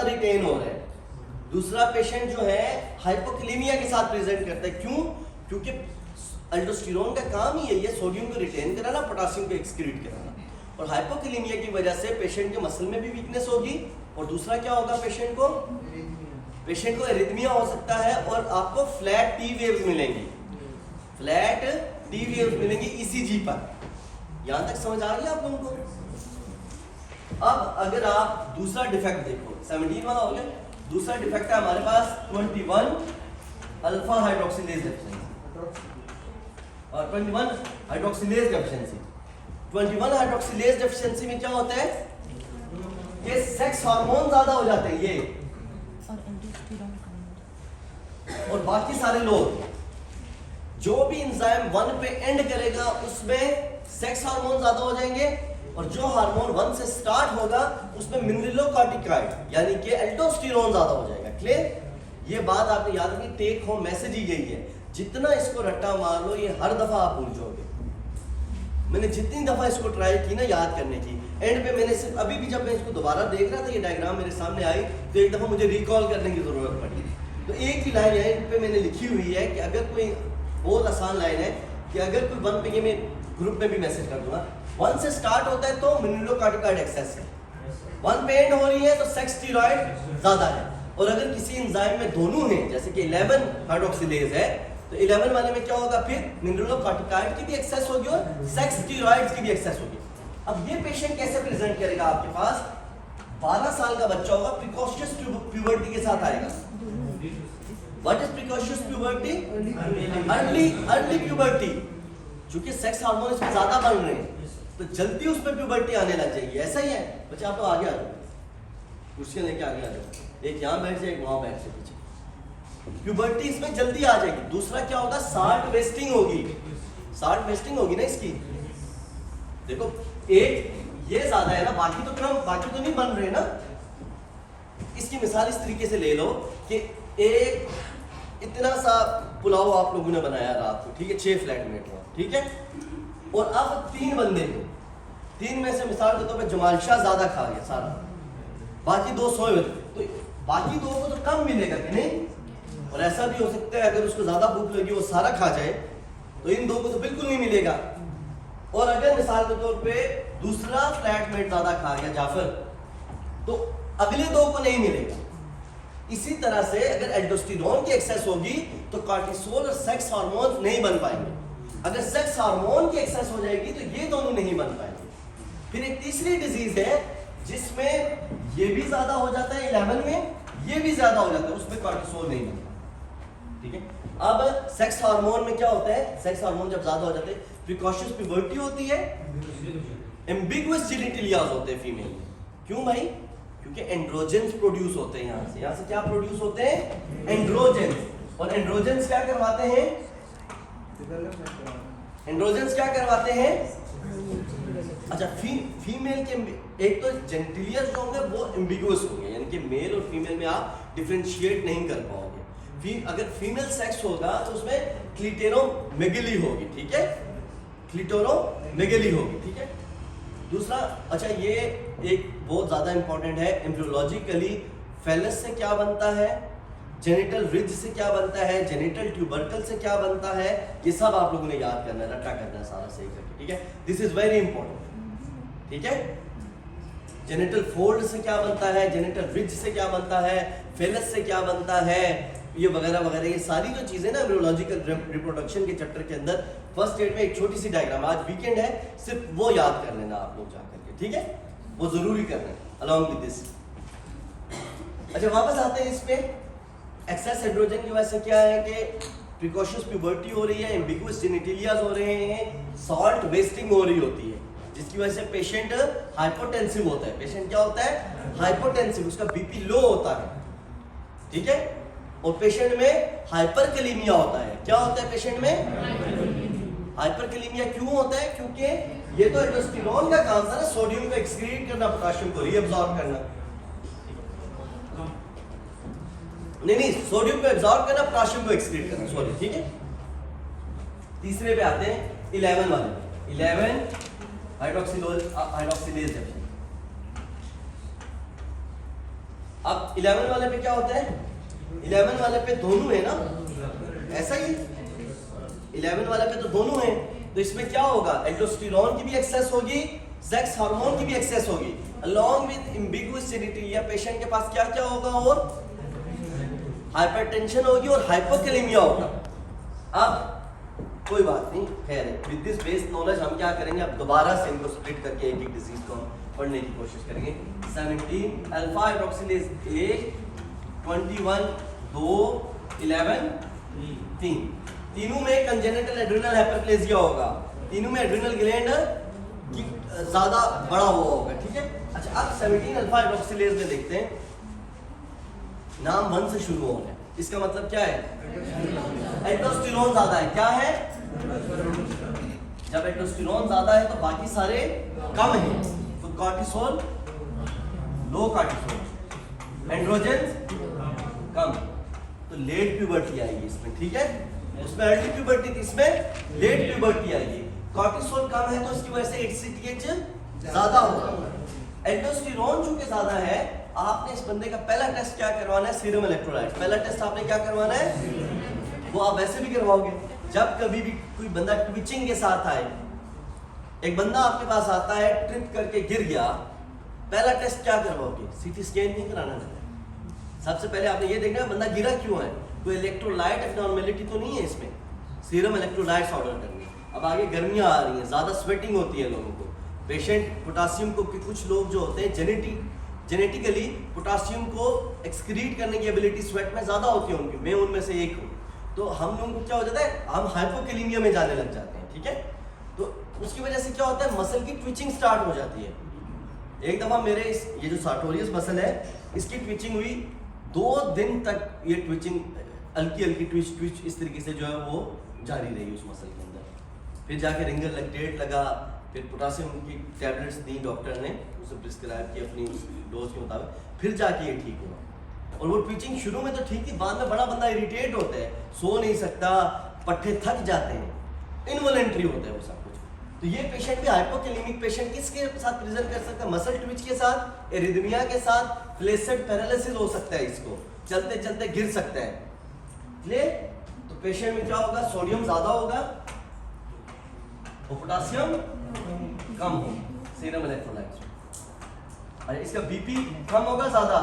Retain हो रहा है। दूसरा पेशेंट जो है हाइपोकैलेमिया के साथ प्रेजेंट करता है। क्यों? क्योंकि अल्डोस्टेरोन का काम ही है सोडियम को रिटेन कराना, पोटेशियम को एक्सक्रीट कराना। और हाइपोकैलेमिया की वजह से पेशेंट के मसल में भी वीकनेस होगी। और दूसरा क्या होगा, पेशेंट को एरिथमिया हो सकता है और आपको फ्लैट टी वेव्स मिलेंगी, फ्लैट टी वेव्स मिलेंगी ईसीजी पर। यहां तक समझ आ रही है आप लोगों को? अब अगर आप दूसरा डिफेक्ट देखो, 17 वाला हो गया। दूसरा डिफेक्ट है हमारे पास 21 अल्फा हाइड्रोक्सिलेज डेफिशिएंसी और 21 हाइड्रोक्सिलेज डेफिशिएंसी। 21 हाइड्रोक्सिलेज डेफिशिएंसी में क्या होता है कि सेक्स हार्मोन ज्यादा हो जाते हैं ये, और बाकी सारे लोग जो भी एंजाइम 1 पे एंड करेगा उसमें सेक्स हार्मोन ज्यादा हो जाएंगे, और जो हार्मोन 1 से स्टार्ट होगा उसमें मिनरलोकॉर्टिकॉइड यानी कि एल्डोस्टेरोन ज्यादा हो जाएगा। क्लियर? ये बात आपने याद रखनी, टेक होम मैसेज ही यही है। जितना इसको रट्टा मार लो ये हर दफा आप भूल जाओगे। मैंने जितनी दफा इसको ट्राई की ना याद करने की, एंड पे मैंने सिर्फ अभी भी जब मैं इसको दोबारा देख रहा था, ये डायग्राम मेरे सामने आई तो एक दफा मुझे रिकॉल करने की जरूरत पड़ी। तो एक ही लाइन है इन पे मैंने लिखी हुई है कि अगर कोई, बहुत आसान लाइन है कि अगर कोई 1 पे, ये मैं ग्रुप में भी मैसेज कर दूंगा, 1 से स्टार्ट होता है तो मिनरलोकॉर्टिकॉइड एक्सेस है, 1 पे एंड हो रही है तो सेक्स स्टेरॉइड ज्यादा है। और अगर किसी एंजाइम में दोनों हैं, जैसे कि 11 हाइड्रोक्सिलेज है, तो 11 वाले में क्या होगा, फिर मिनरलोकॉर्टिकॉइड की भी एक्सेस होगी और सेक्स स्टेरॉइड्स की भी एक्सेस होगी। अब ये पेशेंट कैसे प्रेजेंट करेगा? आपके पास 12 साल का बच्चा होगा, प्रिकॉशियस प्यूबर्टी के साथ आएगा। What is precocious puberty? Early puberty. क्योंकि सेक्स हार्मोन इसमें ज्यादा बन रहे हैं तो जल्दी उसमें प्यूबर्टी आने लग जाएगी। ऐसा ही है बच्चे, आप तो आगे आ जाओ, कुर्सियां लेके आगे आ जाओ, एक यहाँ बैठ जाए, एक वहां बैठ जाए पीछे। प्यूबर्टी इसमें जल्दी आ जाएगी। दूसरा क्या होगा, साल्ट वेस्टिंग होगी, साल्ट वेस्टिंग होगी ना इसकी। देखो एक ये ज्यादा है ना, बाकी तो कम, बाकी तो नहीं बन रहे ना। इसकी मिसाल इस तरीके से ले लो कि एक इतना सा पुलाव आप लोगों ने बनाया रात को, ठीक है, 6 फ्लैटमेट हो, ठीक है, और अब 3 बंदे हो, 3 में से मिसाल के तौर पे जमाल शाह ज्यादा खा गया सारा, बाकी 2 सोए हुए, तो बाकी 2 को तो कम मिलेगा कि नहीं? और ऐसा भी हो सकता है अगर उसको ज्यादा भूख लगी वो सारा खा जाए तो इन 2 को तो बिल्कुल नहीं मिलेगा। और अगर मिसाल के तौर पे दूसरा फ्लैटमेट ज्यादा खा गया जाफर, तो अगले 2 को नहीं मिलेगा। इसी तरह से अगर एल्डोस्टेरोन की एक्सेस होगी तो कॉर्टिसोल और सेक्स हार्मोन नहीं बन पाएंगे। अगर सेक्स हार्मोन की एक्सेस हो जाएगी तो ये दोनों नहीं बन पाएंगे। फिर एक तीसरी डिजीज है जिसमें ये भी ज्यादा हो जाता है 11 में, ये भी ज्यादा हो जाता है, उसमें कॉर्टिसोल नहीं बनता। ठीक है, अब सेक्स हार्मोन में क्या होता है, सेक्स हार्मोन जब ज्यादा हो जाते हैं, प्रिकॉशियस प्यूबर्टी होती है, एम्बिगुअस जेनिटलियाज होते हैं फीमेल में। क्यों भाई? क्योंकि एंड्रोजेंस प्रोड्यूस होते हैं यहाँ से क्या प्रोड्यूस होते हैं? एंड्रोजेंस। और एंड्रोजेंस क्या करवाते हैं? एंड्रोजेंस क्या करवाते हैं? अच्छा, फीमेल के एक तो जेनिटलिया जो होंगे वो एम्बिगुअस होंगे, यानी कि मेल और फीमेल में आप डिफरेंशिएट नहीं कर पाओगे। अगर फीमेल सेक्स होगा तो उसमें क्लिटेरोमेगली होगी, ठीक है, क्लिटोरोमेगली होगी, ठीक है। दूसरा, अच्छा ये एक बहुत ज्यादा इंपॉर्टेंट है, एम्ब्रियोलॉजिकली फेलस से क्या बनता है, जेनिटल रिज से क्या बनता है, जेनिटल ट्यूबरकल से क्या बनता है, ये सब आप लोगों ने याद करना है, रट्टा करना है सारा सही करके, ठीक है। दिस इज वेरी इंपॉर्टेंट, ठीक है। जेनिटल फोल्ड से क्या बनता है, जेनिटल रिज से क्या बनता है, फेलस से क्या बनता है, ये वगैरह वगैरह, ये सारी जो चीजें ना एम्ब्रियोलॉजिकल रिप्रोडक्शन के चैप्टर के अंदर फर्स्ट एड में एक छोटी सी डायग्राम, आज वीकेंड है, सिर्फ वो याद कर लेना आप लोग जाकर के, ठीक है, वो जरूरी करना है अलॉन्ग विद दिस। अच्छा वापस आते हैं इस पे। एक्सेस एंड्रोजन की वजह से क्या है कि प्रिकॉशियस प्यूबर्टी हो रही है, एम्बिगुअस जेनिटलियाज हो रहे हैं, सॉल्ट वेस्टिंग हो रही होती है, जिसकी वजह से पेशेंट हाइपोटेंसिव होता है। पेशेंट क्या होता है? हाइपोटेंसिव, उसका बीपी लो होता है, ठीक है। और पेशेंट में हाइपरकैलेमिया होता है। क्या होता है पेशेंट में? हाइपरकैलेमिया क्यों होता है? क्योंकि ये तो एल्डोस्टेरोन का काम था ना, सोडियम को एक्सक्रीट करना, पोटेशियम को रीअब्सॉर्ब करना, नहीं सोडियम को एब्सॉर्ब करना, पोटेशियम को एक्सक्रीट करना, सॉरी, ठीक है। तीसरे पे आते हैं 11 वाले, 11 हाइड्रोक्सिलेज डेफिशिएंसी। अब 11 वाले पे क्या होता है, 11 वाले पे दोनों है ना, ऐसा ही 11 वाले पे तो दोनों है, तो इसमें क्या होगा, एल्डोस्टेरोन की भी एक्सेस होगी, सेक्स हार्मोन की भी एक्सेस होगी, along with ambiguous genitalia। Patient के पास क्या क्या होगा, और हाइपरटेंशन होगी और हाइपोकैलेमिया होगा। अब कोई बात नहीं, खैर है, विद दिस बेस नॉलेज हम क्या करेंगे, अब दोबारा से इनको स्प्लिट करके एक एक डिजीज को हम पढ़ने की कोशिश करेंगे। 17 अल्फा हाइड्रोक्सिलेज 1, 21 2, 11 3, तीनों में कंजेनिटल एड्रिनल हाइपरप्लेजिया होगा, तीनों में एड्रिनल ग्लैंड ज्यादा बड़ा हुआ होगा, ठीक है। अच्छा, अब 17 अल्फा हाइड्रोक्सिलेज में देखते हैं, नाम 1 से शुरू हो रहा है, इसका मतलब क्या है, एल्डोस्टेरोन ज्यादा है, क्या है, जब एल्डोस्टेरोन ज्यादा है तो बाकी सारे कम हैं, तो कॉर्टिसोल लो, कॉर्टिसोल एंड्रोजन कम, तो लेट प्यूबर्टी आएगी इसमें, ठीक है। उसमें अर्ली प्यूबर्टी थी, इसमें लेट प्यूबर्टी आएगी। कॉर्टिसोल कम है तो इसकी वजह से एचसीटीएच ज्यादा होगा। एल्डोस्टेरोन चूंकि ज्यादा है, आपने इस बंदे का पहला टेस्ट क्या करवाना है, सीरम इलेक्ट्रोलाइट। पहला टेस्ट आपने क्या करवाना है, वो आप वैसे भी करवाओगे, जब कभी भी कोई बंदा ट्विचिंग के साथ आए, एक बंदा आपके पास आता है ट्रिप करके गिर गया, पहला टेस्ट क्या करवाओगे, सीटी स्कैन नहीं कराना है, सबसे पहले आपने ये देखना है बंदा गिरा क्यों है, कोई इलेक्ट्रोलाइट एब्नॉर्मेलिटी तो नहीं है इसमें, सीरम इलेक्ट्रोलाइट्स ऑर्डर करनी है। अब आगे गर्मियां आ रही हैं, ज्यादा स्वेटिंग होती है लोगों को, पेशेंट पोटासियम को, कुछ लोग जो होते हैं जेनेटिकली पोटासियम को एक्सक्रीट करने की एबिलिटी स्वेट में ज्यादा होती है उनकी, मैं उनमें से एक हूँ, तो हम लोगों को क्या हो जाता है, हम हाइपोकैलेमिया में जाने लग जाते हैं, ठीक है। तो उसकी वजह से क्या होता है, मसल की ट्विचिंग स्टार्ट हो जाती है। एक दफा मेरे ये जो सार्टोरियस मसल है, इसकी ट्विचिंग हुई, 2 दिन तक ये ट्विचिंग हल्की हल्की ट्विच इस तरीके से जो है वो जारी रही उस मसल के अंदर। फिर जाके रिंगर लैक्टेट लगा, फिर पोटासियम की टैबलेट्स दी डॉक्टर ने, उसे प्रिस्क्राइब की अपनी डोज के मुताबिक, फिर जाके ये ठीक हुआ। और वो ट्विचिंग शुरू में तो ठीक थी, बाद में बड़ा बंदा इरिटेट होता है, सो नहीं सकता, पट्टे थक जाते हैं, इनवॉलेंट्री होता है वो सब कुछ। तो ये पेशेंट भी हाइपोकैलेमिक पेशेंट किसके साथ प्रेजेंट कर सकता है, मसल ट्विच के साथ, एरिथमिया के साथ, फ्लैसिड पैरालिसिस हो सकता है, इसको चलते चलते गिर सकता है। तो पेशेंट में क्या होगा, सोडियम ज्यादा होगा और पोटासियम कम होगा सीरम इलेक्ट्रोलाइट्स, और इसका बीपी कम होगा ज्यादा,